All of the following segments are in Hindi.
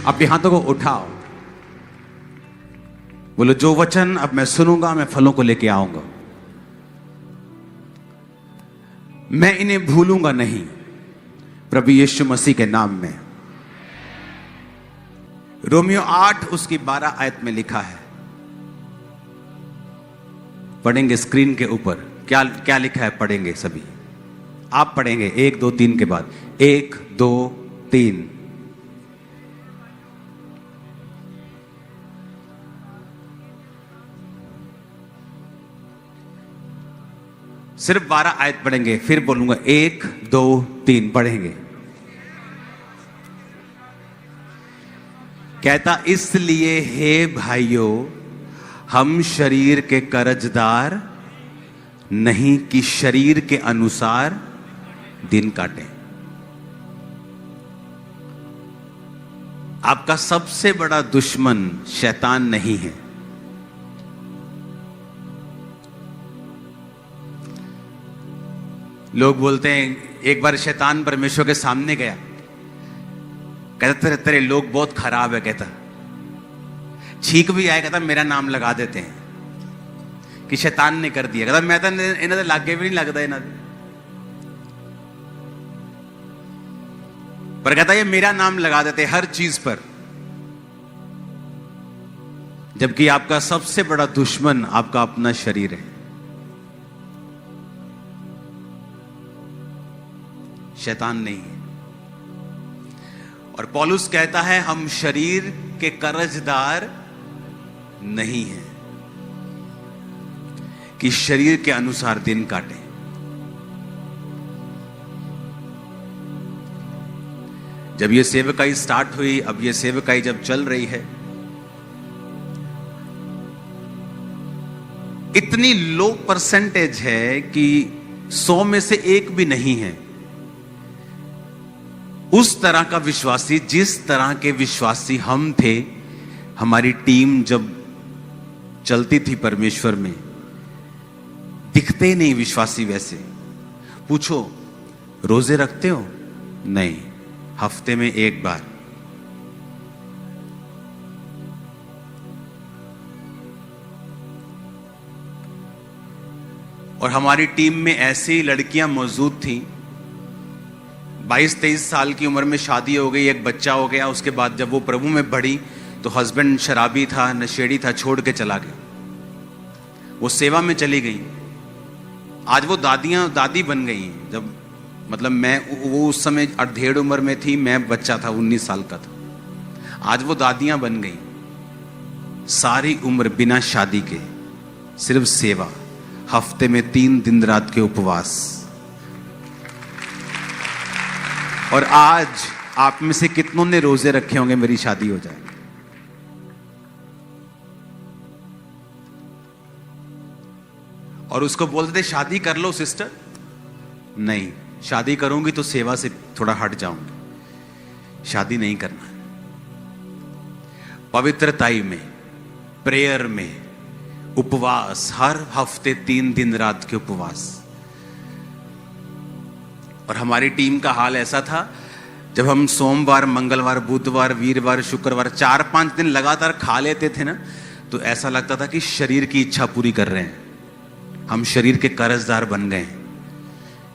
अपने हाथों को उठाओ, बोलो जो वचन अब मैं सुनूंगा मैं फलों को लेके आऊंगा, मैं इन्हें भूलूंगा नहीं, प्रभु यीशु मसीह के नाम में। रोमियो 8 उसकी 12 आयत में लिखा है, पढ़ेंगे स्क्रीन के ऊपर। क्या क्या लिखा है पढ़ेंगे सभी, आप पढ़ेंगे 1 2 3 के बाद, 1 2 3। सिर्फ 12 आयत पढ़ेंगे, फिर बोलूंगा 1 2 3 पढ़ेंगे। कहता इसलिए हे भाइयों हम शरीर के कर्जदार नहीं कि शरीर के अनुसार दिन काटें। आपका सबसे बड़ा दुश्मन शैतान नहीं है। लोग बोलते हैं, एक बार शैतान परमेश्वर के सामने गया, कहता तेरे लोग बहुत खराब है, कहता छींक भी आए, कहता मेरा नाम लगा देते हैं कि शैतान ने कर दिया। कहता मैं तो इन्हें तो लागे भी नहीं लगता इन्हें, पर कहता ये मेरा नाम लगा देते हर चीज पर। जबकि आपका सबसे बड़ा दुश्मन आपका अपना शरीर है, शैतान नहीं है। और पौलुस कहता है हम शरीर के कर्जदार नहीं हैं कि शरीर के अनुसार दिन काटें। जब ये सेवकाई स्टार्ट हुई, अब ये सेवकाई जब चल रही है, इतनी लो परसेंटेज है कि 100 में से एक भी नहीं है उस तरह का विश्वासी जिस तरह के विश्वासी हम थे। हमारी टीम जब चलती थी परमेश्वर में, दिखते नहीं विश्वासी वैसे। पूछो रोजे रखते हो? नहीं, हफ्ते में एक बार। और हमारी टीम में ऐसी लड़कियां मौजूद थी, 22-23 साल की उम्र में शादी हो गई, एक बच्चा हो गया। उसके बाद जब वो प्रभु में बढ़ी तो हस्बैंड शराबी था, नशेड़ी था, छोड़ के चला गया, वो सेवा में चली गई। आज वो दादी बन गई। जब मतलब वो उस समय 1.5 उम्र में थी, मैं बच्चा था, 19 साल का था। आज वो दादियां बन गई। सारी उम्र बिना शादी के सिर्फ सेवा, हफ्ते में 3 दिन रात के उपवास। और आज आप में से कितनों ने रोजे रखे होंगे मेरी शादी हो जाए? और उसको बोलते थे शादी कर लो सिस्टर। नहीं, शादी करूंगी तो सेवा से थोड़ा हट जाऊंगी, शादी नहीं करना। पवित्रताई में, प्रेयर में, उपवास, हर हफ्ते 3 दिन रात के उपवास। और हमारी टीम का हाल ऐसा था, जब हम सोमवार, मंगलवार, बुधवार, वीरवार, शुक्रवार 4-5 दिन लगातार खा लेते थे ना, तो ऐसा लगता था कि शरीर की इच्छा पूरी कर रहे हैं। हम शरीर के कर्जदार बन गए हैं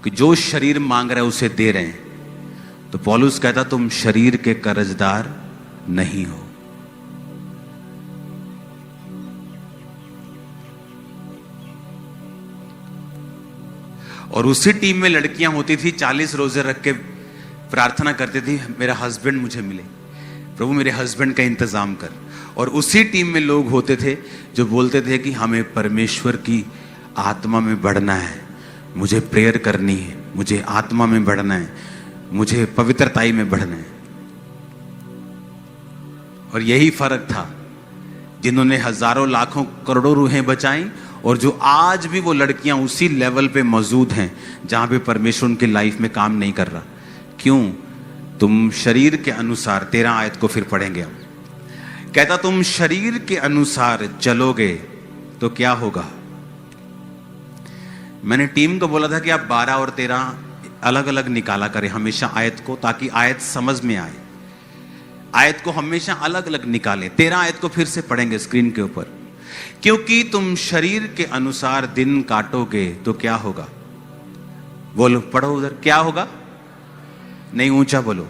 कि जो शरीर मांग रहा है उसे दे रहे हैं। तो पौलुस कहता तुम शरीर के कर्जदार नहीं हो। और उसी टीम में लड़कियां होती थी, 40 रोजे रख के प्रार्थना करती थी मेरा हस्बैंड मुझे मिले, प्रभु मेरे हस्बैंड का इंतजाम कर। और उसी टीम में लोग होते थे जो बोलते थे कि हमें परमेश्वर की आत्मा में बढ़ना है, मुझे प्रेयर करनी है, मुझे आत्मा में बढ़ना है, मुझे पवित्रताई में बढ़ना है। और यही फर्क था, जिन्होंने हजारों लाखों करोड़ों रूहें बचाई, और जो आज भी वो लड़कियां उसी लेवल पे मौजूद हैं जहां पे परमेश्वर उनकी लाइफ में काम नहीं कर रहा। क्यों? तुम शरीर के अनुसार, 13 आयत को फिर पढ़ेंगे हम। कहता तुम शरीर के अनुसार चलोगे तो क्या होगा? मैंने टीम को बोला था कि आप 12 और 13 अलग अलग निकाला करें हमेशा आयत को, ताकि आयत समझ में आए। आयत को हमेशा अलग अलग निकालें। 13 आयत को फिर से पढ़ेंगे स्क्रीन के ऊपर। क्योंकि तुम शरीर के अनुसार दिन काटोगे तो क्या होगा? बोलो, पढ़ो उधर, क्या होगा? नहीं, ऊंचा बोलो,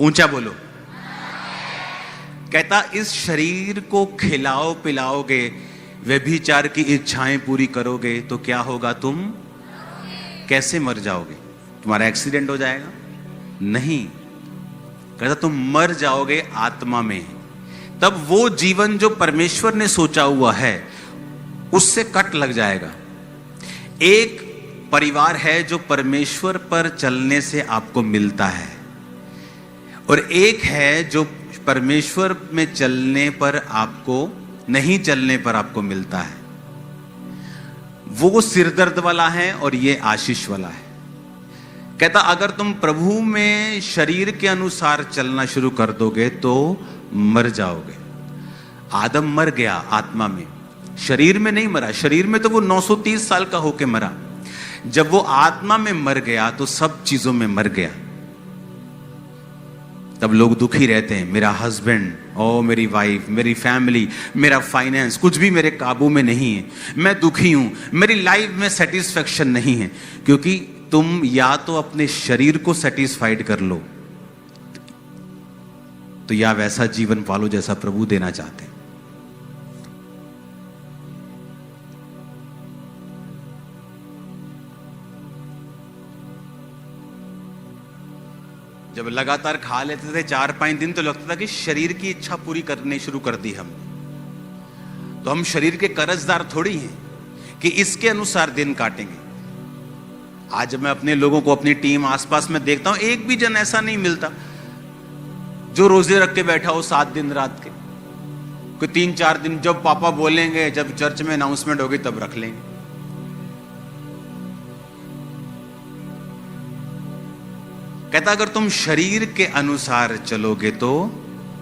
ऊंचा बोलो। कहता इस शरीर को खिलाओ पिलाओगे, व्यभिचार की इच्छाएं पूरी करोगे तो क्या होगा? तुम कैसे मर जाओगे? तुम्हारा एक्सीडेंट हो जाएगा? नहीं, कहता तुम मर जाओगे आत्मा में। तब वो जीवन जो परमेश्वर ने सोचा हुआ है उससे कट लग जाएगा। एक परिवार है जो परमेश्वर पर चलने से आपको मिलता है, और एक है जो परमेश्वर में चलने पर आपको, नहीं चलने पर आपको मिलता है। वो सिरदर्द वाला है और ये आशीष वाला है। कहता अगर तुम प्रभु में शरीर के अनुसार चलना शुरू कर दोगे तो मर जाओगे। आदम मर गया आत्मा में, शरीर में नहीं मरा। शरीर में तो वो 930 साल का होके मरा। जब वो आत्मा में मर गया तो सब चीजों में मर गया। तब लोग दुखी रहते हैं, मेरा हस्बैंड, ओ मेरी वाइफ, मेरी फैमिली, मेरा फाइनेंस, कुछ भी मेरे काबू में नहीं है, मैं दुखी हूं, मेरी लाइफ में सेटिस्फेक्शन नहीं है। क्योंकि तुम या तो अपने शरीर को सेटिस्फाइड कर लो, तो या वैसा जीवन पालो जैसा प्रभु देना चाहते हैं। जब लगातार खा लेते थे 4-5 दिन तो लगता था कि शरीर की इच्छा पूरी करनी शुरू कर दी हमने। तो हम शरीर के कर्जदार थोड़ी हैं कि इसके अनुसार दिन काटेंगे। आज मैं अपने लोगों को, अपनी टीम आसपास में देखता हूं, एक भी जन ऐसा नहीं मिलता जो रोजे रख के बैठा हो 7 दिन रात के। कोई 3-4 दिन, जब पापा बोलेंगे, जब चर्च में अनाउंसमेंट होगी तब रख लेंगे। कहता अगर तुम शरीर के अनुसार चलोगे तो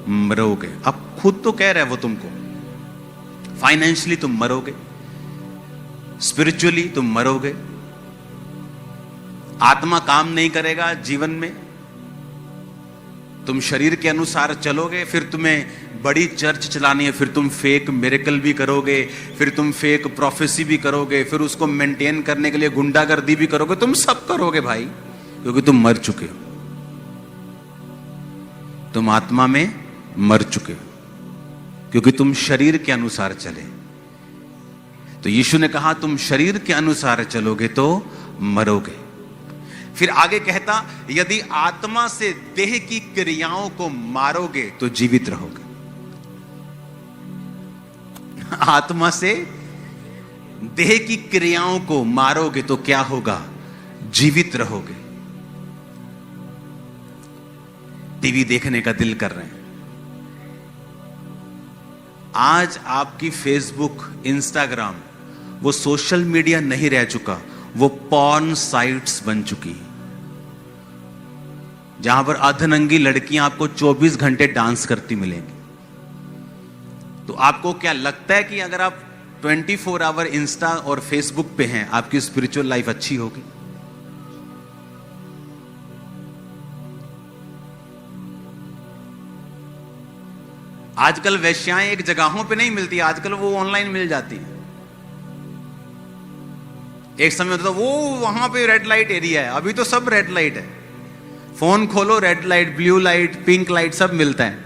मरोगे। अब खुद तो कह रहा है वो तुमको, फाइनेंशियली तुम मरोगे, स्पिरिचुअली तुम मरोगे, आत्मा काम नहीं करेगा जीवन में। तुम शरीर के अनुसार चलोगे, फिर तुम्हें बड़ी चर्च चलानी है, फिर तुम फेक मिरेकल भी करोगे, फिर तुम फेक प्रोफेसी भी करोगे, फिर उसको मेंटेन करने के लिए गुंडागर्दी भी करोगे। तुम सब करोगे भाई, क्योंकि तुम मर चुके हो। तुम आत्मा में मर चुके हो क्योंकि तुम शरीर के अनुसार चले। तो यीशु ने कहा तुम शरीर के अनुसार चलोगे तो मरोगे। फिर आगे कहता यदि आत्मा से देह की क्रियाओं को मारोगे तो जीवित रहोगे। आत्मा से देह की क्रियाओं को मारोगे तो क्या होगा? जीवित रहोगे। टीवी देखने का दिल कर रहे हैं, आज आपकी फेसबुक, इंस्टाग्राम वो सोशल मीडिया नहीं रह चुका, वो पॉर्न साइट्स बन चुकी, जहां पर अर्धनंगी लड़कियां आपको 24 घंटे डांस करती मिलेंगी। तो आपको क्या लगता है कि अगर आप 24 आवर इंस्टा और फेसबुक पे हैं, आपकी स्पिरिचुअल लाइफ अच्छी होगी? आजकल वेश्याएं एक जगहों पे नहीं मिलती, आजकल वो ऑनलाइन मिल जाती हैं। एक समय होता था वो वहां पे रेड लाइट एरिया है, अभी तो सब रेड लाइट है। फोन खोलो, red light, blue light, pink light सब मिलता है।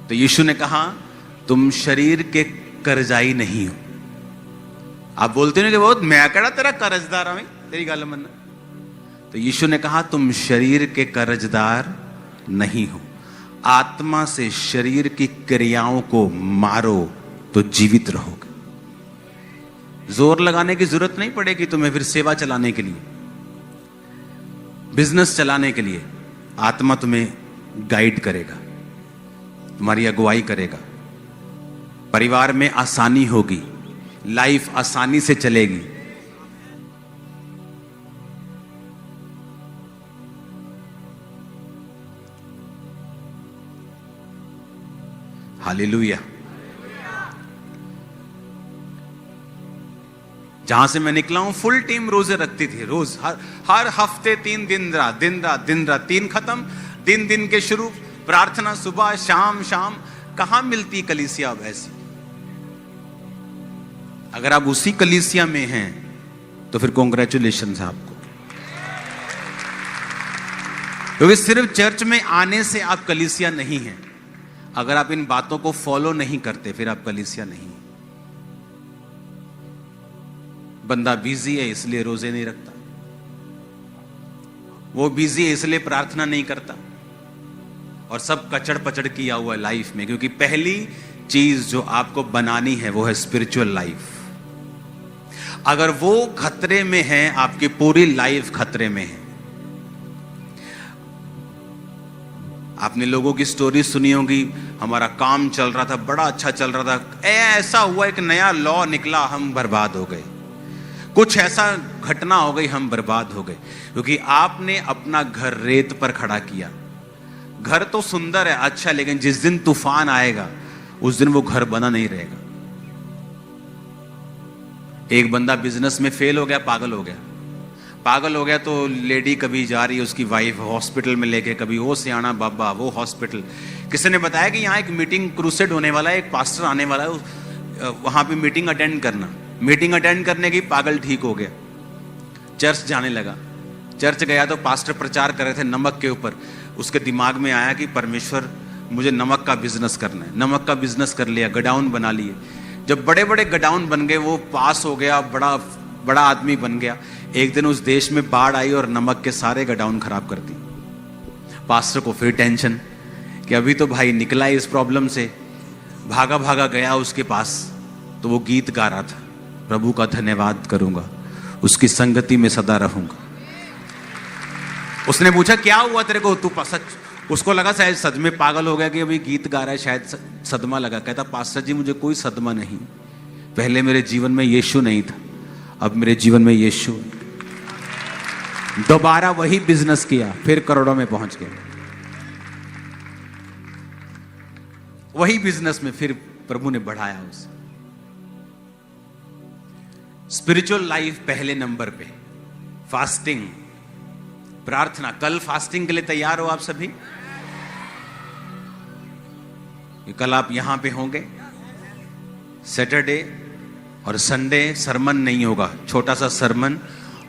तो यीशु ने कहा तुम शरीर के कर्जाई नहीं हो। आप बोलते हो कि बहुत मैं कड़ा तेरा कर्जदार हूं, तेरी गल मन। तो यीशु ने कहा तुम शरीर के कर्जदार नहीं हो। आत्मा से शरीर की क्रियाओं को मारो तो जीवित रहोगे। जोर लगाने की जरूरत नहीं पड़ेगी तुम्हें फिर सेवा चलाने के लिए, बिजनेस चलाने के लिए। आत्मा तुम्हें गाइड करेगा, तुम्हारी अगुवाई करेगा। परिवार में आसानी होगी, लाइफ आसानी से चलेगी। हालेलुया। जहां से मैं निकला हूं फुल टीम रोजे रखती थी, रोज हर हफ्ते 3 दिन रात, दिन रात दिन रात, 3 खत्म, दिन दिन के शुरू, प्रार्थना सुबह शाम शाम। कहां मिलती कलीसिया अब ऐसी? अगर आप उसी कलीसिया में हैं तो फिर कॉन्ग्रेचुलेशन है आपको, क्योंकि सिर्फ चर्च में आने से आप कलीसिया नहीं हैं। अगर आप इन बातों को फॉलो नहीं करते फिर आप कलीसिया नहीं। बंदा बिजी है इसलिए रोजे नहीं रखता, वो बिजी है इसलिए प्रार्थना नहीं करता, और सब कचड़ पचड़ किया हुआ है लाइफ में। क्योंकि पहली चीज जो आपको बनानी है वो है स्पिरिचुअल लाइफ। अगर वो खतरे में है, आपकी पूरी लाइफ खतरे में है। आपने लोगों की स्टोरी सुनी होगी, हमारा काम चल रहा था, बड़ा अच्छा चल रहा था, ऐसा हुआ एक नया लॉ निकला, हम बर्बाद हो गए। कुछ ऐसा घटना हो गई, हम बर्बाद हो गए, क्योंकि आपने अपना घर रेत पर खड़ा किया। घर तो सुंदर है, अच्छा, लेकिन जिस दिन तूफान आएगा उस दिन वो घर बना नहीं रहेगा। एक बंदा बिजनेस में फेल हो गया, पागल हो गया। पागल हो गया तो लेडी कभी जा रही है उसकी वाइफ हॉस्पिटल में लेके, कभी वो सियाना बाबा वो हॉस्पिटल। किसी ने बताया कि यहाँ एक मीटिंग क्रूसेड होने वाला है, एक पास्टर आने वाला है, वहां पे मीटिंग अटेंड करना। मीटिंग अटेंड करने की, पागल ठीक हो गया, चर्च जाने लगा। चर्च गया तो पास्टर प्रचार कर रहे थे नमक के ऊपर। उसके दिमाग में आया कि परमेश्वर मुझे नमक का बिजनेस करना है। नमक का बिजनेस कर लिया, गडाउन बना लिए। जब बड़े बड़े गडाउन बन गए, वो पास हो गया, बड़ा बड़ा आदमी बन गया। एक दिन उस देश में बाढ़ आई और नमक के सारे गडाउन खराब कर दी। पास्टर को फिर टेंशन कि अभी तो भाई निकला इस प्रॉब्लम से। भागा भागा गया उसके पास, तो वो गीत गा रहा था, प्रभु का धन्यवाद करूंगा, उसकी संगति में सदा रहूंगा। उसने पूछा क्या हुआ तेरे को, तू सच? उसको लगा शायद सच में पागल हो गया कि अभी गीत गा रहा है, शायद सदमा लगा। कहता पास्टर जी मुझे कोई सदमा नहीं, पहले मेरे जीवन में यीशु नहीं था, अब मेरे जीवन में यीशु। दोबारा वही बिजनेस किया, फिर करोड़ों में पहुंच गया। वही बिजनेस में फिर प्रभु ने बढ़ाया उसे। स्पिरिचुअल लाइफ पहले नंबर पे, फास्टिंग, प्रार्थना। कल फास्टिंग के लिए तैयार हो आप सभी? कल आप यहां पे होंगे। सैटरडे और संडे सरमन नहीं होगा, छोटा सा सरमन,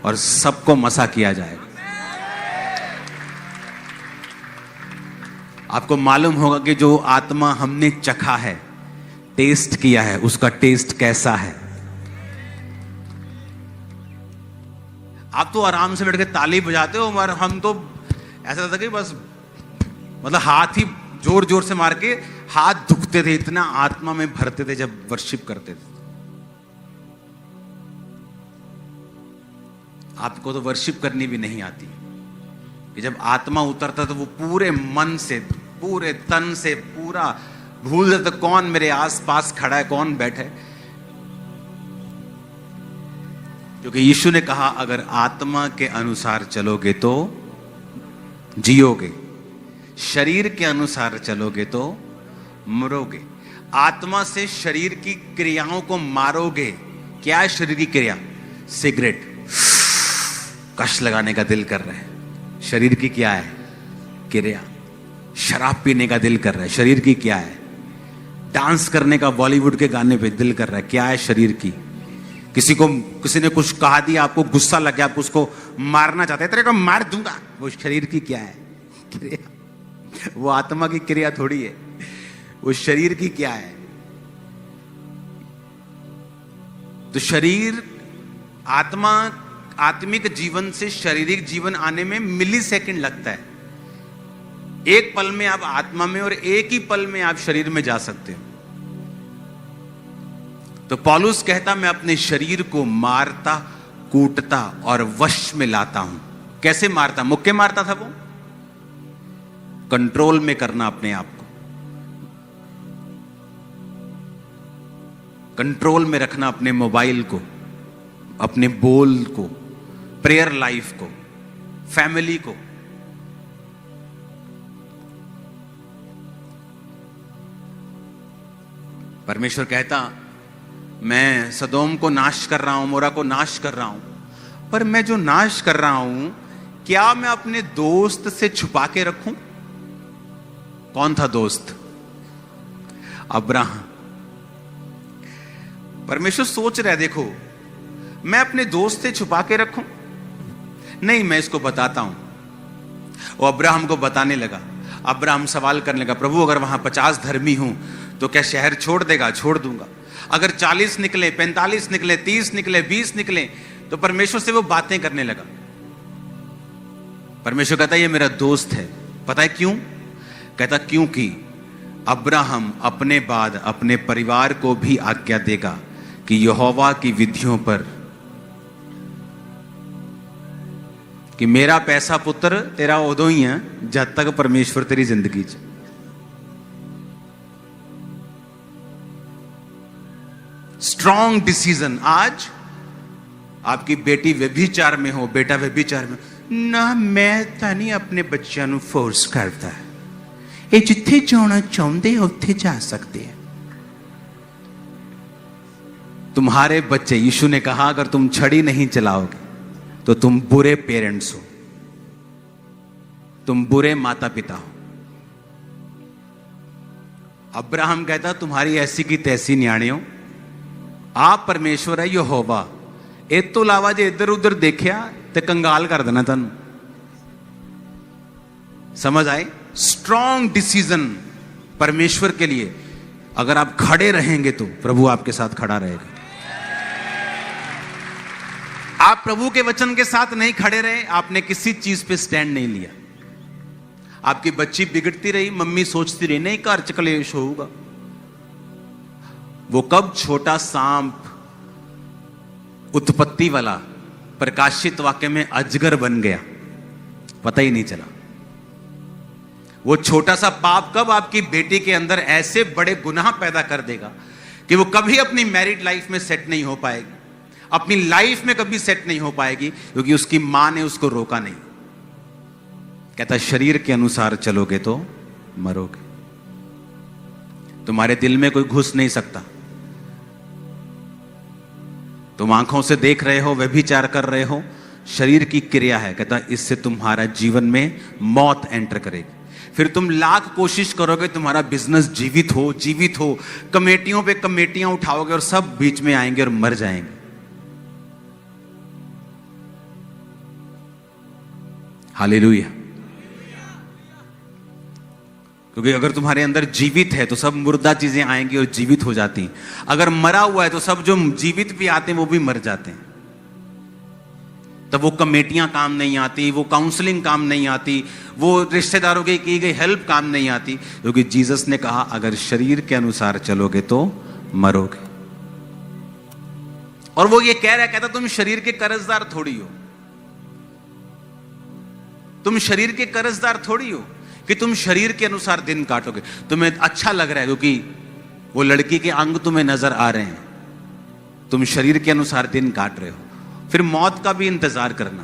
और सबको मसा किया जाएगा। आपको मालूम होगा कि जो आत्मा हमने चखा है, टेस्ट किया है, उसका टेस्ट कैसा है। आप तो आराम से बैठ के ताली बजाते हो, मगर हम तो ऐसा था कि बस मतलब हाथ ही जोर जोर से मार के हाथ दुखते थे, इतना आत्मा में भरते थे जब वर्शिप करते थे। आपको तो वर्शिप करनी भी नहीं आती कि जब आत्मा उतरता तो वो पूरे मन से, पूरे तन से, पूरा भूल जाता कौन मेरे आस पास खड़ा है, कौन बैठा है। क्योंकि यीशु ने कहा अगर आत्मा के अनुसार चलोगे तो जियोगे, शरीर के अनुसार चलोगे तो मरोगे। आत्मा से शरीर की क्रियाओं को मारोगे। क्या है शरीर की क्रिया? सिगरेट, कश लगाने का दिल कर रहा है, शरीर की क्या है क्रिया? शराब पीने का दिल कर रहा है, शरीर की क्या है? डांस करने का बॉलीवुड के गाने पे दिल कर रहा है, क्या है शरीर की? किसी ने कुछ कहा दिया, आपको गुस्सा लग गया, आप उसको मारना चाहते हैं, तेरे को मार दूंगा, वो शरीर की क्या है? क्रिया। वो आत्मा की क्रिया थोड़ी है, वो शरीर की क्या है? तो शरीर, आत्मा, आत्मिक जीवन से शारीरिक जीवन आने में मिली सेकंड लगता है। एक पल में आप आत्मा में और एक ही पल में आप शरीर में जा सकते हो। तो पौलुस कहता मैं अपने शरीर को मारता, कूटता और वश में लाता हूं। कैसे मारता? मुक्के मारता था वो। कंट्रोल में करना अपने आप को, कंट्रोल में रखना अपने मोबाइल को, अपने बोल को, प्रेयर लाइफ को, फैमिली को। परमेश्वर कहता मैं सदोम को नाश कर रहा हूं, मोरा को नाश कर रहा हूं, पर मैं जो नाश कर रहा हूं क्या मैं अपने दोस्त से छुपा के रखूं? कौन था दोस्त? अब्राहम। परमेश्वर सोच रहा है, देखो मैं अपने दोस्त से छुपा के रखूं? नहीं, मैं इसको बताता हूं। वो अब्राहम को बताने लगा। अब्राहम सवाल करने लगा, प्रभु अगर वहां 50 धर्मी हूं तो क्या शहर छोड़ देगा? छोड़ दूंगा। अगर 40 निकले, 45 निकले, 30 निकले, 20 निकले, तो परमेश्वर से वो बातें करने लगा। परमेश्वर कहता ये मेरा दोस्त है। पता है क्यों? कहता क्योंकि अब्राहम अपने बाद अपने परिवार को भी आज्ञा देगा कि यहोवा की विधियों पर, कि मेरा पैसा पुत्र तेरा उदों ही है जब तक परमेश्वर तेरी जिंदगी च। Strong decision. आज आपकी बेटी व्यभिचार में हो, बेटा व्यभिचार में ना, मैं ਤਾਂ नहीं अपने बच्चों ਨੂੰ फोर्स करता। ये जिथे जाना चाहते हैं उत्थे जा सकते हैं। तुम्हारे बच्चे, यीशु ने कहा अगर तुम छड़ी नहीं चलाओगे तो तुम बुरे पेरेंट्स हो, तुम बुरे माता पिता हो। अब्राहम कहता तुम्हारी ऐसी की तैसी न्याणियों, आप परमेश्वर है यहोवा, इस तो इलावा जे इधर उधर देखिया तो कंगाल कर देना तुम। समझ आए? स्ट्रॉन्ग डिसीजन परमेश्वर के लिए। अगर आप खड़े रहेंगे तो प्रभु आपके साथ खड़ा रहेगा। आप प्रभु के वचन के साथ नहीं खड़े रहे, आपने किसी चीज पे स्टैंड नहीं लिया। आपकी बच्ची बिगड़ती रही, मम्मी सोचती रही नहीं घर च कलेश होगा। वो कब छोटा सांप उत्पत्ति वाला प्रकाशित वाक्य में अजगर बन गया, पता ही नहीं चला। वो छोटा सा पाप कब आपकी बेटी के अंदर ऐसे बड़े गुनाह पैदा कर देगा कि वो कभी अपनी मैरिड लाइफ में सेट नहीं हो पाएगी, अपनी लाइफ में कभी सेट नहीं हो पाएगी, क्योंकि उसकी मां ने उसको रोका नहीं। कहता शरीर के अनुसार चलोगे तो मरोगे। तुम्हारे दिल में कोई घुस नहीं सकता। तुम आंखों से देख रहे हो, व्यभिचार कर रहे हो, शरीर की क्रिया है। कहता इससे तुम्हारा जीवन में मौत एंटर करेगी। फिर तुम लाख कोशिश करोगे तुम्हारा बिजनेस जीवित हो, कमेटियों पे कमेटियां उठाओगे और सब बीच में आएंगे और मर जाएंगे। हालेलुया। क्योंकि अगर तुम्हारे अंदर जीवित है तो सब मुर्दा चीजें आएंगी और जीवित हो जाती हैं। अगर मरा हुआ है तो सब जो जीवित भी आते हैं वो भी मर जाते हैं। तब वो कमेटियां काम नहीं आती, वो काउंसलिंग काम नहीं आती, वो रिश्तेदारों की गई हेल्प काम नहीं आती, क्योंकि जीसस ने कहा अगर शरीर के अनुसार चलोगे तो मरोगे। और वो ये कह रहा है, कहता तुम शरीर के कर्जदार थोड़ी हो, तुम शरीर के कर्जदार थोड़ी हो कि तुम शरीर के अनुसार दिन काटोगे। तुम्हें अच्छा लग रहा है क्योंकि वो लड़की के अंग तुम्हें नजर आ रहे हैं, तुम शरीर के अनुसार दिन काट रहे हो। फिर मौत का भी इंतजार करना,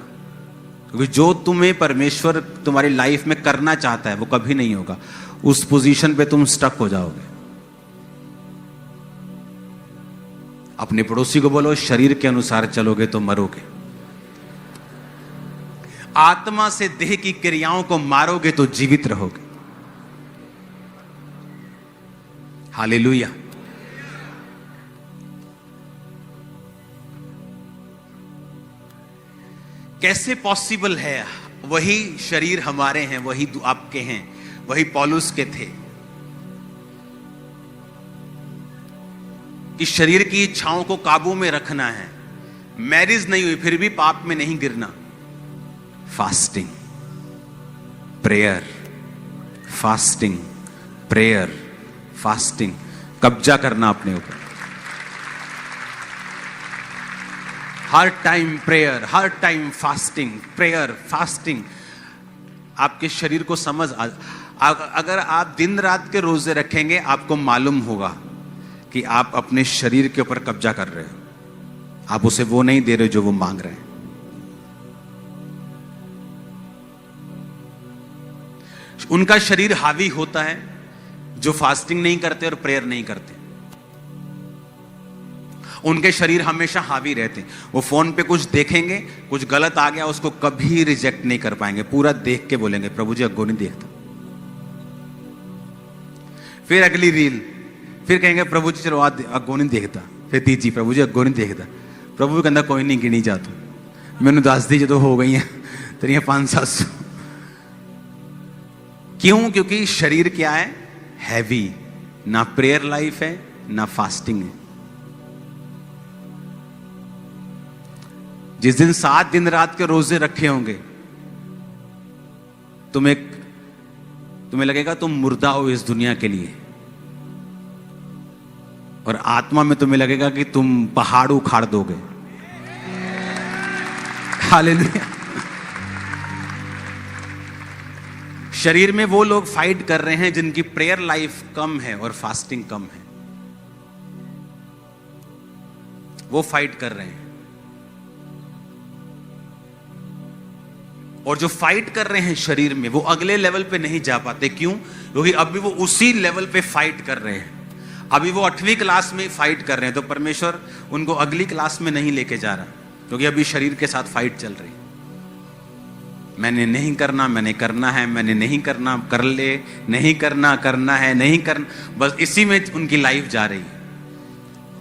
क्योंकि जो तुम्हें परमेश्वर तुम्हारी लाइफ में करना चाहता है वो कभी नहीं होगा। उस पोजीशन पे तुम स्टक हो जाओगे। अपने पड़ोसी को बोलो शरीर के अनुसार चलोगे तो मरोगे। आत्मा से देह की क्रियाओं को मारोगे तो जीवित रहोगे। हालेलुया। कैसे पॉसिबल है? वही शरीर हमारे हैं, वही आपके हैं, वही पौलुस के थे कि शरीर की इच्छाओं को काबू में रखना है। मैरिज नहीं हुई फिर भी पाप में नहीं गिरना। Fasting, prayer, fasting, prayer, fasting, कब्जा करना अपने ऊपर। हर टाइम प्रेयर, हर टाइम फास्टिंग, प्रेयर, फास्टिंग। आपके शरीर को समझ अगर आप दिन रात के रोजे रखेंगे आपको मालूम होगा कि आप अपने शरीर के ऊपर कब्जा कर रहे हो। आप उसे वो नहीं दे रहे जो वो मांग रहे हैं। उनका शरीर हावी होता है जो फास्टिंग नहीं करते और प्रेयर नहीं करते। उनके शरीर हमेशा हावी रहते हैं। वो फोन पे कुछ देखेंगे, कुछ गलत आ गया, उसको कभी रिजेक्ट नहीं कर पाएंगे, पूरा देख के बोलेंगे प्रभु जी अग्गो नहीं देखता। फिर अगली रील, फिर कहेंगे प्रभु जी चलो आज अग्गो नहीं देखता। फिर तीजी, प्रभु जी अग्गो नहीं देखता। प्रभु कहता कोई नहीं गिनी जा, तू मैंने दस दी जो हो गई है तेरिया 500-700। क्यों? क्योंकि शरीर क्या है? हैवी। ना प्रेयर लाइफ है ना फास्टिंग है। जिस दिन 7 दिन रात के रोजे रखे होंगे, तुम्हें लगेगा तुम मुर्दा हो इस दुनिया के लिए, और आत्मा में तुम्हें लगेगा कि तुम पहाड़ उखाड़ दोगे। हालेलुया। शरीर में वो लोग फाइट कर रहे हैं जिनकी प्रेयर लाइफ कम है और फास्टिंग कम है, वो फाइट कर रहे हैं। और जो फाइट कर रहे हैं शरीर में, वो अगले लेवल पे नहीं जा पाते। क्यों? क्योंकि अभी वो उसी लेवल पे फाइट कर रहे हैं। अभी वो 8वीं क्लास में फाइट कर रहे हैं, तो परमेश्वर उनको अगली क्लास में नहीं लेके जा रहा, क्योंकि अभी शरीर के साथ फाइट चल रही है। मैंने नहीं करना, मैंने करना है, मैंने नहीं करना, कर ले, नहीं करना, करना है, नहीं करना, बस इसी में उनकी लाइफ जा रही है।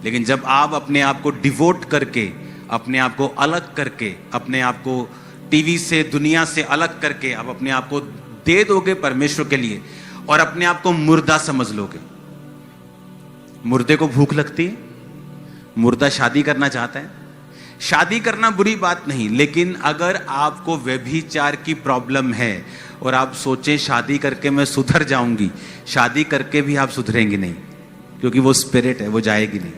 लेकिन जब आप अपने आप को डिवोट करके, अपने आप को अलग करके, अपने आप को टीवी से, दुनिया से अलग करके आप अपने आप को दे दोगे परमेश्वर के लिए, और अपने आप को मुर्दा समझ लोगे। मुर्दे को भूख लगती है, मुर्दा शादी करना चाहता है। शादी करना बुरी बात नहीं, लेकिन अगर आपको व्यभिचार की प्रॉब्लम है और आप सोचें शादी करके मैं सुधर जाऊंगी, शादी करके भी आप सुधरेंगे नहीं, क्योंकि वो स्पिरिट है, वो जाएगी नहीं।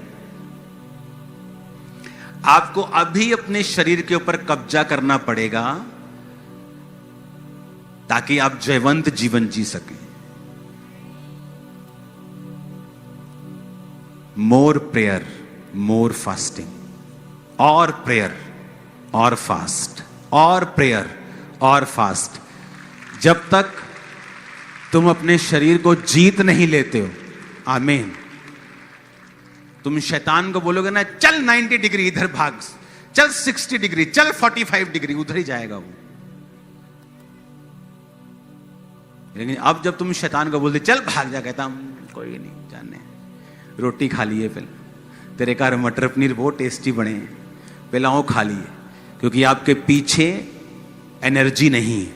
आपको अभी अपने शरीर के ऊपर कब्जा करना पड़ेगा ताकि आप जयवंत जीवन जी सकें। मोर प्रेयर, मोर फास्टिंग, और प्रेयर और फास्ट, और प्रेयर और फास्ट। जब तक तुम अपने शरीर को जीत नहीं लेते हो, आमीन, तुम शैतान को बोलोगे ना चल 90 डिग्री इधर भाग, चल 60 डिग्री, चल 45 डिग्री, उधर ही जाएगा वो। लेकिन अब जब तुम शैतान को बोलते चल भाग जा, कहता कोई नहीं, जाने रोटी खा लिए, पहले तेरे घर मटर पनीर बहुत टेस्टी बने हैं, पहला वो खा लिए, क्योंकि आपके पीछे एनर्जी नहीं है।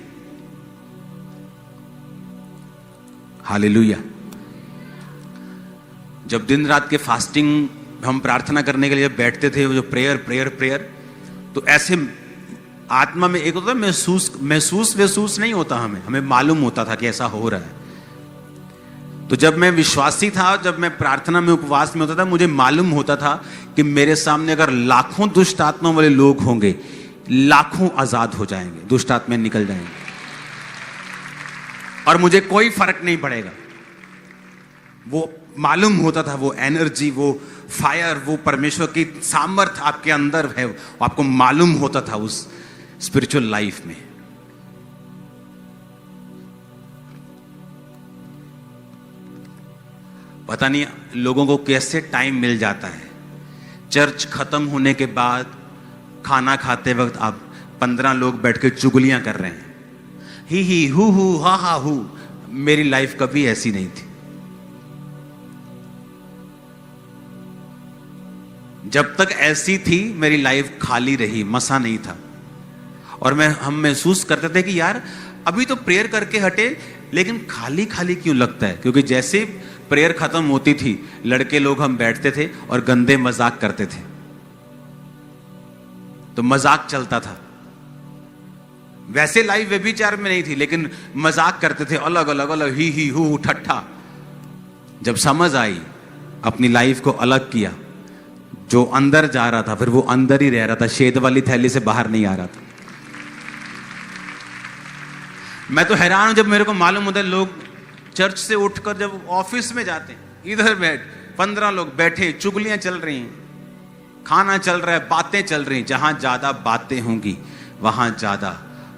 हालेलुया। जब दिन रात के फास्टिंग हम प्रार्थना करने के लिए बैठते थे, जो प्रेयर प्रेयर प्रेयर, तो ऐसे आत्मा में एक होता है महसूस नहीं होता, हमें मालूम होता था कि ऐसा हो रहा है। तो जब मैं विश्वासी था, जब मैं प्रार्थना में उपवास में होता था, मुझे मालूम होता था कि मेरे सामने अगर लाखों दुष्ट आत्मा वाले लोग होंगे, लाखों आजाद हो जाएंगे, दुष्ट आत्मा निकल जाएंगे, और मुझे कोई फर्क नहीं पड़ेगा। वो मालूम होता था, वो एनर्जी, वो फायर, वो परमेश्वर की सामर्थ आपके अंदर है, आपको मालूम होता था उस स्पिरिचुअल लाइफ में। पता नहीं लोगों को कैसे टाइम मिल जाता है। चर्च खत्म होने के बाद खाना खाते वक्त आप 15 लोग बैठ के चुगलियां कर रहे हैं, ही हु हा हा हु। मेरी लाइफ कभी ऐसी नहीं थी। जब तक ऐसी थी मेरी लाइफ खाली रही, मसा नहीं था। और हम महसूस करते थे कि यार अभी तो प्रेयर करके हटे, लेकिन खाली खाली क्यों लगता है? क्योंकि जैसे प्रेयर खत्म होती थी, लड़के लोग हम बैठते थे और गंदे मजाक करते थे। तो मजाक चलता था। वैसे लाइफ व्यभिचार में नहीं थी, लेकिन मजाक करते थे, अलग अलग अलग, ही हु ठट्ठा। जब समझ आई, अपनी लाइफ को अलग किया, जो अंदर जा रहा था फिर वो अंदर ही रह रहा था, शेद वाली थैली से बाहर नहीं आ रहा था। मैं तो हैरान हूं जब मेरे को मालूम होता है लोग चर्च से उठकर जब ऑफिस में जाते हैं, इधर बैठ 15 लोग बैठे, चुगलियां चल रही हैं, खाना चल रहा है, बातें चल रही हैं। जहां ज्यादा बातें होंगी वहां ज्यादा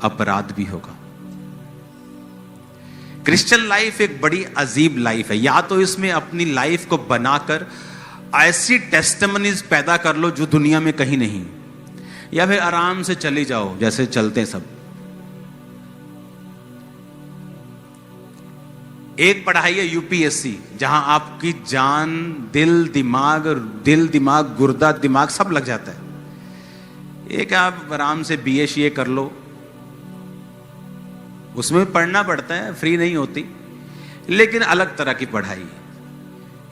अपराध भी होगा। क्रिश्चियन लाइफ एक बड़ी अजीब लाइफ है। या तो इसमें अपनी लाइफ को बनाकर ऐसी टेस्टिमनीज पैदा कर लो जो दुनिया में कहीं नहीं, या फिर आराम से चली जाओ जैसे चलते सब। एक पढ़ाई है यूपीएससी, जहां आपकी जान, दिल दिमाग, गुर्दा दिमाग सब लग जाता है। एक आप आराम से बीए कर लो, उसमें पढ़ना पड़ता है, फ्री नहीं होती, लेकिन अलग तरह की पढ़ाई।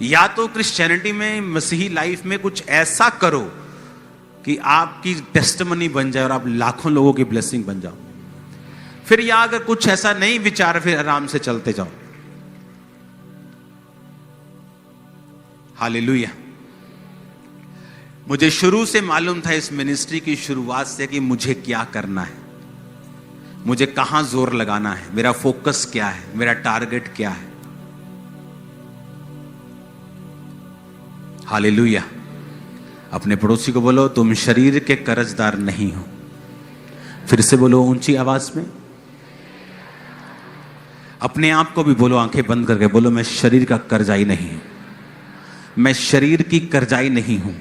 या तो क्रिश्चियनिटी में, मसीही लाइफ में कुछ ऐसा करो कि आपकी टेस्टिमनी बन जाए और आप लाखों लोगों की ब्लेसिंग बन जाओ। फिर या अगर कुछ ऐसा नहीं विचार, फिर आराम से चलते जाओ। हालेलुया। मुझे शुरू से मालूम था इस मिनिस्ट्री की शुरुआत से कि मुझे क्या करना है, मुझे कहां जोर लगाना है, मेरा फोकस क्या है, मेरा टारगेट क्या है। हालेलुया। अपने पड़ोसी को बोलो, तुम शरीर के कर्जदार नहीं हो। फिर से बोलो ऊंची आवाज में। अपने आप को भी बोलो, आंखें बंद करके बोलो, मैं शरीर का कर्जाई नहीं हूं, मैं शरीर की कर्जाई नहीं हूं,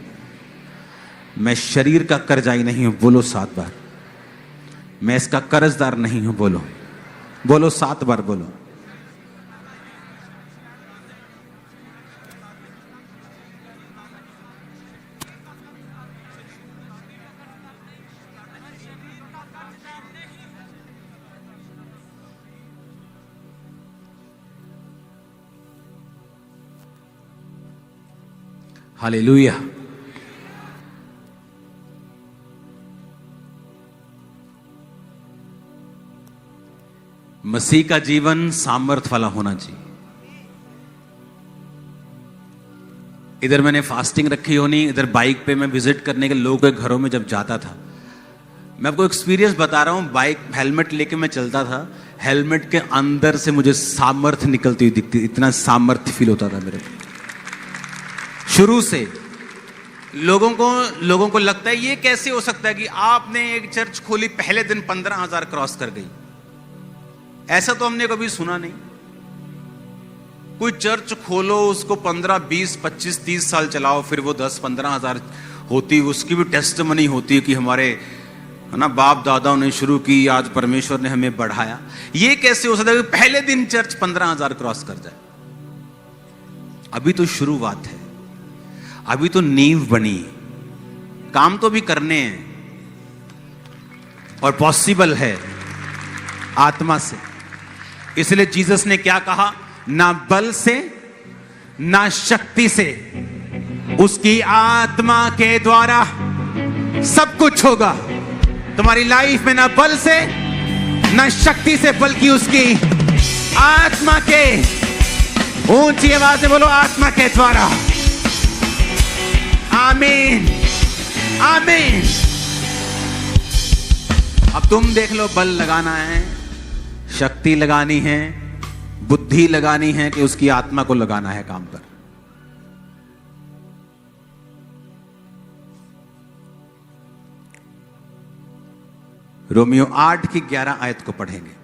मैं शरीर का कर्जाई नहीं हूं। बोलो 7 बार। मैं इसका कर्जदार नहीं हूं। बोलो बोलो 7 बार बोलो। हालेलुया। मसीह का जीवन सामर्थ वाला होना चाहिए। इधर मैंने फास्टिंग रखी होनी, इधर बाइक पे मैं विजिट करने के लोगों के घरों में जब जाता था, मैं आपको एक्सपीरियंस बता रहा हूं। बाइक हेलमेट लेके मैं चलता था, हेलमेट के अंदर से मुझे सामर्थ निकलती हुई दिखती, इतना सामर्थ फील होता था मेरे को। शुरू से लोगों को लगता है ये कैसे हो सकता है कि आपने एक चर्च खोली, पहले दिन 15,000 क्रॉस कर गई। ऐसा तो हमने कभी सुना नहीं। कोई चर्च खोलो, उसको 15, 20, 25, 30 साल चलाओ, फिर वो 10-15 हजार होती, उसकी भी टेस्टिमनी होती है कि हमारे, है ना, बाप दादाओं ने शुरू की, आज परमेश्वर ने हमें बढ़ाया। ये कैसे हो सकता है कि पहले दिन चर्च 15,000 क्रॉस कर जाए? अभी तो शुरुआत है, अभी तो नींव बनी, काम तो भी करने हैं और पॉसिबल है आत्मा से। इसलिए जीसस ने क्या कहा? ना बल से ना शक्ति से, उसकी आत्मा के द्वारा सब कुछ होगा तुम्हारी लाइफ में। ना बल से ना शक्ति से, बल्कि उसकी आत्मा के, ऊंची आवाज से बोलो, आत्मा के द्वारा। आमीन आमीन। अब तुम देख लो, बल लगाना है, शक्ति लगानी है, बुद्धि लगानी है कि उसकी आत्मा को लगाना है काम पर। रोमियो 8 की 11 आयत को पढ़ेंगे।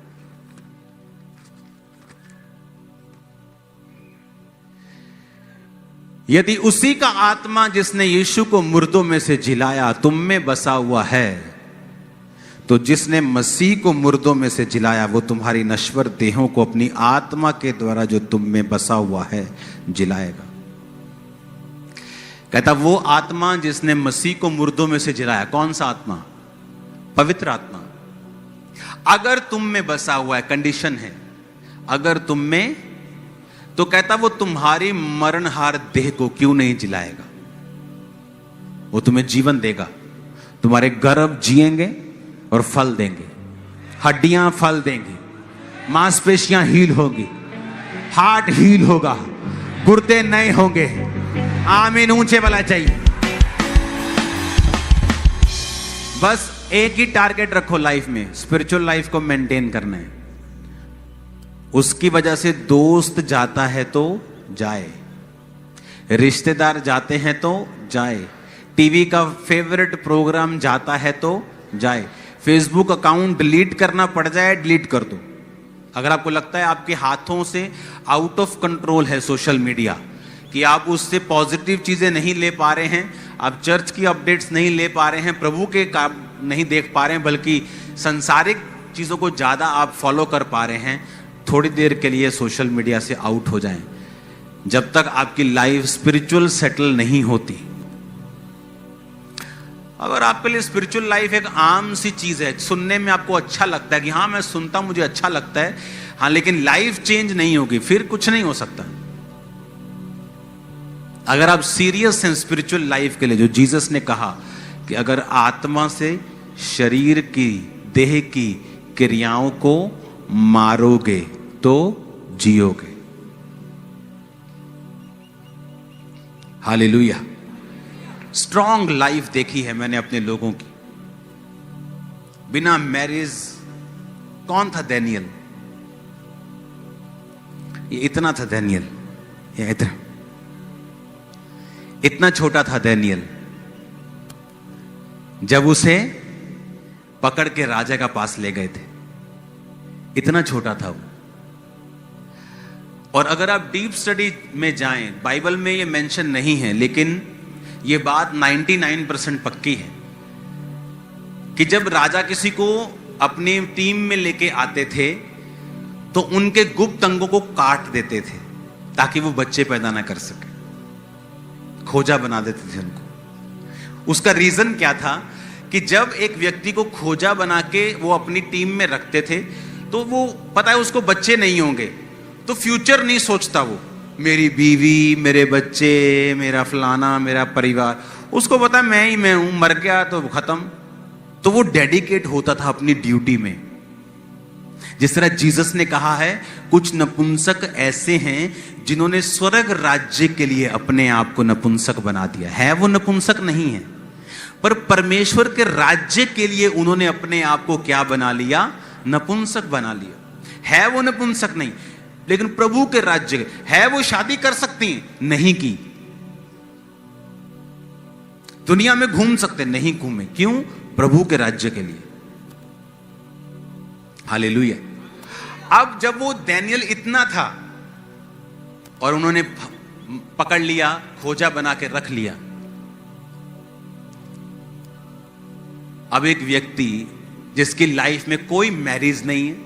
यदि उसी का आत्मा जिसने यीशु को मुर्दों में से जिलाया तुम में बसा हुआ है, तो जिसने मसीह को मुर्दों में से जिलाया वो तुम्हारी नश्वर देहों को अपनी आत्मा के द्वारा जो तुम में बसा हुआ है जिलाएगा। कहता वो आत्मा जिसने मसीह को मुर्दों में से जिलाया, कौन सा आत्मा? पवित्र आत्मा। अगर तुम में बसा हुआ है, कंडीशन है, अगर तुम में, तो कहता वो तुम्हारी मरणहार देह को क्यों नहीं जिलाएगा? वो तुम्हें जीवन देगा, तुम्हारे गर्भ जिएंगे और फल देंगे, हड्डियां फल देंगी, मांसपेशियां हील होगी, हार्ट हील होगा, गुर्दे नए होंगे। आमीन, ऊंचे वाला चाहिए। बस एक ही टारगेट रखो लाइफ में, स्पिरिचुअल लाइफ को मेंटेन करना है। उसकी वजह से दोस्त जाता है तो जाए, रिश्तेदार जाते हैं तो जाए, टीवी का फेवरेट प्रोग्राम जाता है तो जाए, फेसबुक अकाउंट डिलीट करना पड़ जाए डिलीट कर दो। अगर आपको लगता है आपके हाथों से आउट ऑफ कंट्रोल है सोशल मीडिया, कि आप उससे पॉजिटिव चीजें नहीं ले पा रहे हैं, आप चर्च की अपडेट्स नहीं ले पा रहे हैं, प्रभु के काम नहीं देख पा रहे हैं, बल्कि संसारिक चीजों को ज्यादा आप फॉलो कर पा रहे हैं, थोड़ी देर के लिए सोशल मीडिया से आउट हो जाएं। जब तक आपकी लाइफ स्पिरिचुअल सेटल नहीं होती। अगर आपके लिए स्पिरिचुअल लाइफ एक आम सी चीज है, सुनने में आपको अच्छा लगता है कि हाँ मैं सुनता, मुझे अच्छा लगता है, हाँ, लेकिन लाइफ चेंज नहीं होगी, फिर कुछ नहीं हो सकता। अगर आप सीरियस हैं स्पिरिचुअल लाइफ के लिए, जो जीसस ने कहा कि अगर आत्मा से शरीर की, देह की क्रियाओं को मारोगे तो जियोगे। हालेलुया। स्ट्रॉन्ग लाइफ देखी है मैंने अपने लोगों की, बिना मैरिज। कौन था डैनियल? ये इतना था डैनियल, ये इतना छोटा था डैनियल। जब उसे पकड़ के राजा का पास ले गए थे, इतना छोटा था वो। और अगर आप डीप स्टडी में जाएं, बाइबल में ये मेंशन नहीं है, लेकिन ये बात 99% पक्की है कि जब राजा किसी को अपनी टीम में लेके आते थे तो उनके गुप्त अंगों को काट देते थे ताकि वो बच्चे पैदा ना कर सके, खोजा बना देते थे उनको। उसका रीजन क्या था कि जब एक व्यक्ति को खोजा बना के वो अपनी टीम में रखते थे तो वो पता है उसको बच्चे नहीं होंगे, तो फ्यूचर नहीं सोचता वो, मेरी बीवी, मेरे बच्चे, मेरा फलाना, मेरा परिवार, उसको पता मैं हूं, मर गया तो खत्म। तो वो डेडिकेट होता था अपनी ड्यूटी में। जिस तरह जीसस ने कहा है, कुछ नपुंसक ऐसे हैं जिन्होंने स्वर्ग राज्य के लिए अपने आप को नपुंसक बना दिया है। वो नपुंसक नहीं है, पर परमेश्वर के राज्य के लिए उन्होंने अपने आप को क्या बना लिया? नपुंसक बना लिया। है वो नपुंसक नहीं, लेकिन प्रभु के राज्य है। वो शादी कर सकती हैं, नहीं की। दुनिया में घूम सकते, नहीं घूमे। क्यों? प्रभु के राज्य के लिए। हालेलुया। अब जब वो डैनियल इतना था और उन्होंने पकड़ लिया, खोजा बना के रख लिया, अब एक व्यक्ति जिसकी लाइफ में कोई मैरिज नहीं है,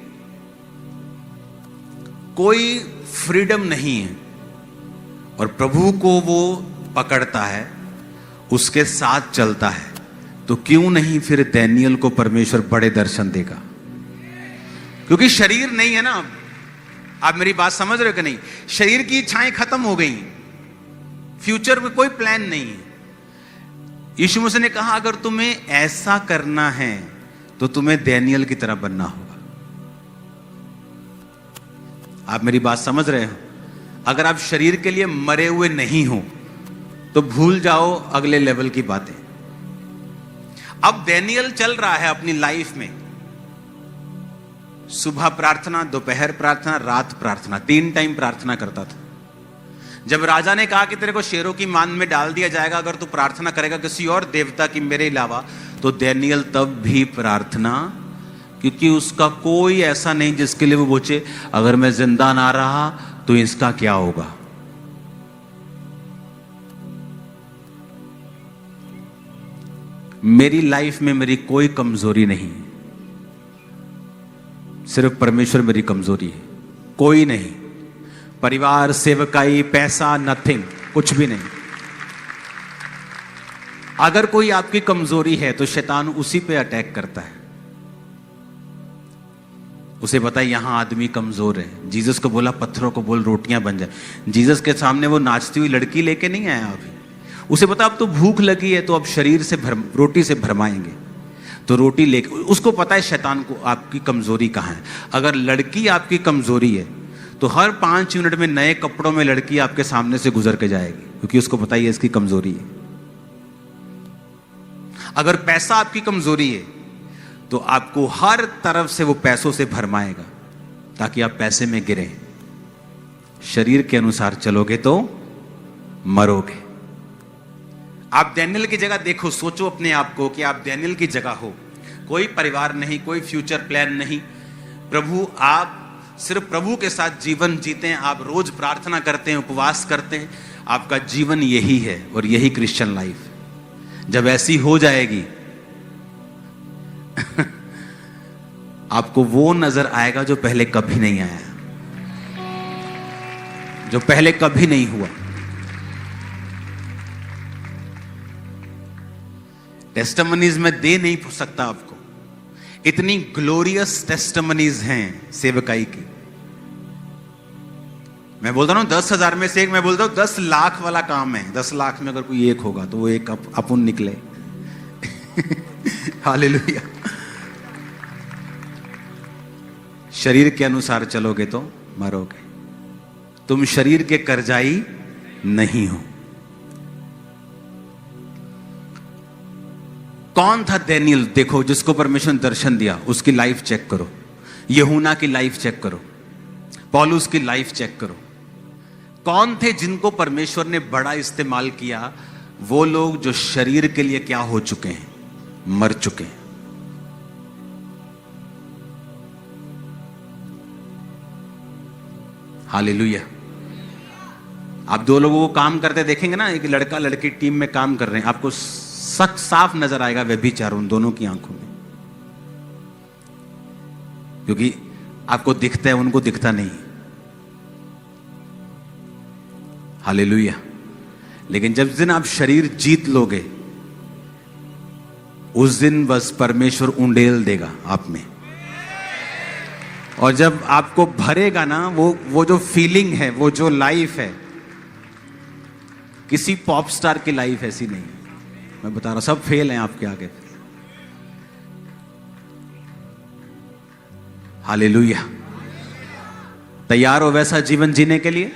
कोई फ्रीडम नहीं है, और प्रभु को वो पकड़ता है, उसके साथ चलता है, तो क्यों नहीं फिर डैनियल को परमेश्वर बड़े दर्शन देगा? क्योंकि शरीर नहीं है ना। आप मेरी बात समझ रहे हो कि नहीं? शरीर की इच्छाएं खत्म हो गई, फ्यूचर में कोई प्लान नहीं है। यीशु मसीह ने कहा अगर तुम्हें ऐसा करना है तो तुम्हें डैनियल की तरह बनना होगा। आप मेरी बात समझ रहे हो? अगर आप शरीर के लिए मरे हुए नहीं हो तो भूल जाओ अगले लेवल की बातें। अब डैनियल चल रहा है अपनी लाइफ में, सुबह प्रार्थना, दोपहर प्रार्थना, रात प्रार्थना, 3 टाइम प्रार्थना करता था। जब राजा ने कहा कि तेरे को शेरों की मान में डाल दिया जाएगा अगर तू प्रार्थना करेगा किसी और देवता की मेरे अलावा, तो डैनियल तब भी प्रार्थना, क्योंकि उसका कोई ऐसा नहीं जिसके लिए वो पूछे अगर मैं जिंदा ना रहा तो इसका क्या होगा। मेरी लाइफ में मेरी कोई कमजोरी नहीं, सिर्फ परमेश्वर मेरी कमजोरी है, कोई नहीं। परिवार, सेवकाई, पैसा, नथिंग, कुछ भी नहीं। अगर कोई आपकी कमजोरी है तो शैतान उसी पे अटैक करता है। उसे पता है यहां आदमी कमजोर है। जीसस को बोला पत्थरों को बोल रोटियां बन जाए। जीसस के सामने वो नाचती हुई लड़की लेके नहीं आया अभी। उसे पता अब तो भूख लगी है तो अब शरीर से रोटी से भरमाएंगे, तो रोटी लेके, उसको पता है शैतान को आपकी कमजोरी कहां है। अगर लड़की आपकी कमजोरी है तो हर 5 मिनट में नए कपड़ों में लड़की आपके सामने से गुजर के जाएगी, क्योंकि उसको पता है इसकी कमजोरी है। अगर पैसा आपकी कमजोरी है तो आपको हर तरफ से वो पैसों से भरमाएगा ताकि आप पैसे में गिरे। शरीर के अनुसार चलोगे तो मरोगे। आप डैनियल की जगह देखो, सोचो अपने आप को कि आप डैनियल की जगह हो। कोई परिवार नहीं, कोई फ्यूचर प्लान नहीं। प्रभु, आप सिर्फ प्रभु के साथ जीवन जीते हैं। आप रोज प्रार्थना करते हैं, उपवास करते हैं, आपका जीवन यही है और यही क्रिश्चियन लाइफ। जब ऐसी हो जाएगी आपको वो नजर आएगा जो पहले कभी नहीं आया, जो पहले कभी नहीं हुआ। टेस्टिमनीज में दे नहीं सकता आपको, इतनी ग्लोरियस टेस्टिमनीज हैं सेवकाई की। मैं बोलता हूं 10,000 में से एक, मैं बोलता हूं 10 लाख वाला काम है। 10 लाख में अगर कोई एक होगा तो वो एक अपुन निकले। हालेलुया। शरीर के अनुसार चलोगे तो मरोगे, तुम शरीर के कर्जाई नहीं हो। कौन था दानियेल? देखो, जिसको परमेश्वर ने दर्शन दिया उसकी लाइफ चेक करो, यूहन्ना की लाइफ चेक करो, पौलुस की लाइफ चेक करो। कौन थे जिनको परमेश्वर ने बड़ा इस्तेमाल किया? वो लोग जो शरीर के लिए क्या हो चुके हैं, मर चुके हैं। हालेलुया। आप दो लोगों को काम करते देखेंगे ना, एक लड़का लड़की टीम में काम कर रहे हैं, आपको साफ नजर आएगा व्यभिचार उन दोनों की आंखों में, क्योंकि आपको दिखता है, उनको दिखता नहीं। हालेलुया। लेकिन जब दिन आप शरीर जीत लोगे, उस दिन बस परमेश्वर उंडेल देगा आप में। और जब आपको भरेगा ना, वो जो फीलिंग है, वो जो लाइफ है, किसी पॉप स्टार की लाइफ ऐसी नहीं है। मैं बता रहा, सब फेल हैं आपके आगे। हालेलुया। तैयार हो वैसा जीवन जीने के लिए?